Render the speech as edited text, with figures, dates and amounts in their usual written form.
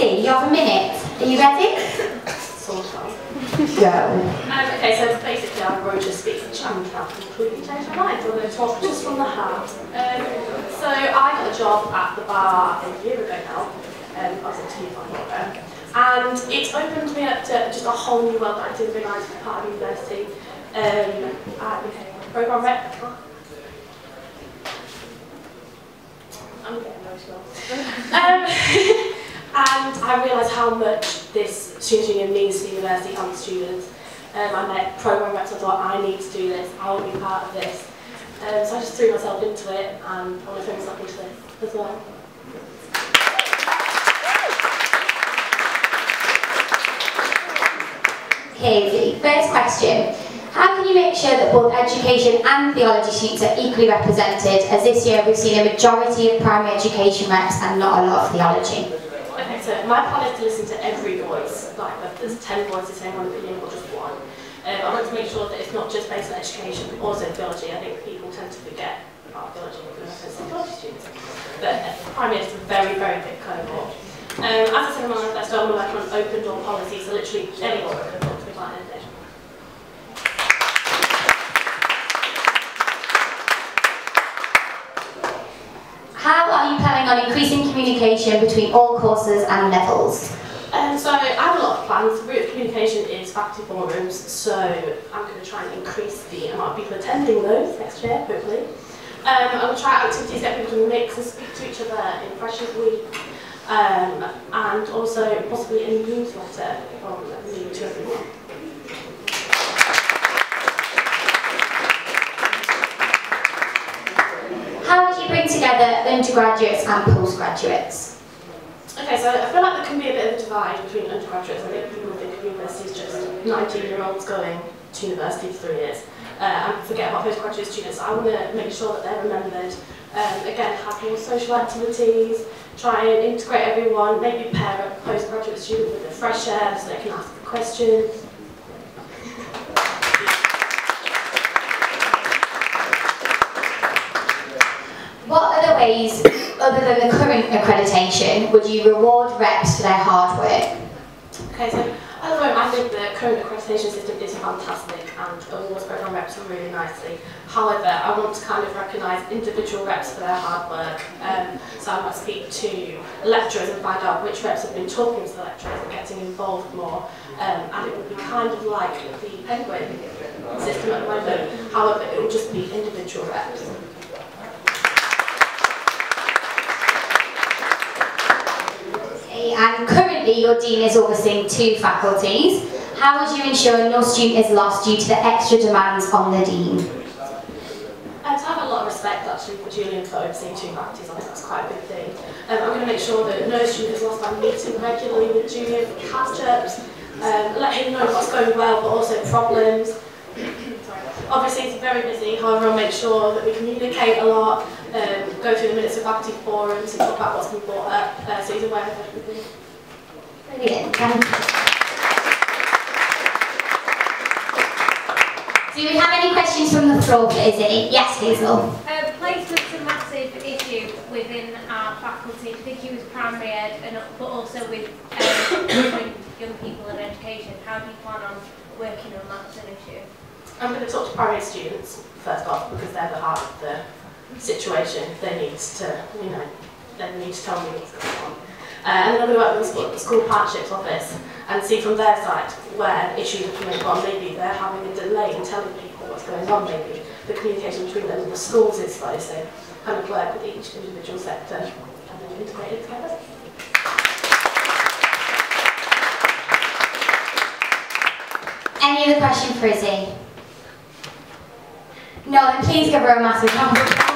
Izzy, you have a minute. Are you ready? Sort of. Go. Okay, so basically I wrote a speech and I've completely changed my mind. I'm going to talk just from the heart. So I got a job at the bar a year ago now. I was interviewed by Laura. And it opened me up to just a whole new world that I didn't realise was part of university. I became a programme rep. I'm getting emotional. And I realised how much this student union means to the university and the students. I met programme reps, I thought I need to do this, I want to be part of this. So I just threw myself into it and I want to throw myself into this as well. Okay, first question. How can you make sure that both education and theology students are equally represented, as this year we've seen a majority of primary education reps and not a lot of theology? Okay, so my plan is to listen to every voice, like if there's 10 voices saying one opinion or just one. I want to make sure that it's not just based on education but also theology. I think people tend to forget about theology because it's theology students. But primary is a very, very big cohort. As I said in my manifesto, I'm working on open door policy, so literally anyone can talk to me about anything. How are you planning on increasing communication between all courses and levels? So I have a lot of plans. The route of communication is faculty forums, so I'm going to try and increase the amount of people attending those next year, hopefully. I will try activities, get people to mix and speak to each other in Freshers Week, and also possibly a newsletter from me to everyone. How would you bring together undergraduates and postgraduates? Okay, so I feel like there can be a bit of a divide between undergraduates. I think people think of university as just 19-year-olds going to university for 3 years and forget about postgraduate students. I want to make sure that they're remembered. Again, have more social activities, try and integrate everyone, maybe pair a postgraduate student with a fresher so they can ask questions. What other ways, other than the current accreditation, would you reward reps for their hard work? Okay, so at the moment I think the current accreditation system is fantastic and awards programme reps really nicely. However, I want to kind of recognise individual reps for their hard work. So I might speak to lecturers and find out which reps have been talking to the lecturers and getting involved more. And it would be kind of like the penguin system at the moment. However, it will just be individual reps. And currently your Dean is overseeing 2 faculties. How would you ensure no student is lost due to the extra demands on the Dean? I have a lot of respect actually for Julian for overseeing 2 faculties. I think that's quite a big thing. I'm going to make sure that no student is lost. I'm meeting regularly with Julian for catch-ups, let him know what's going well but also problems. Obviously it's very busy, however I'll make sure that we communicate a lot, go through the minutes of faculty forums and talk about what's been brought up, so he's aware of everything. Brilliant, thank you. Do we have any questions from the floor for Izzy? Yes, Hazel. Placement's a massive issue within our faculty, particularly with primary ed, but also with young people in education. How do you plan on working on that as an issue? I'm going to talk to primary students first off because they're the heart of the situation. They need to, they need to tell me what's going on. And then I'm going to work with the school partnerships office and see from their side where issues are coming from. Maybe they're having a delay in telling people what's going on. Maybe the communication between them and the schools is slow. So kind of work with each individual sector and then integrate it together. Any other question for Izzy? No, then please give her a massive round of applause.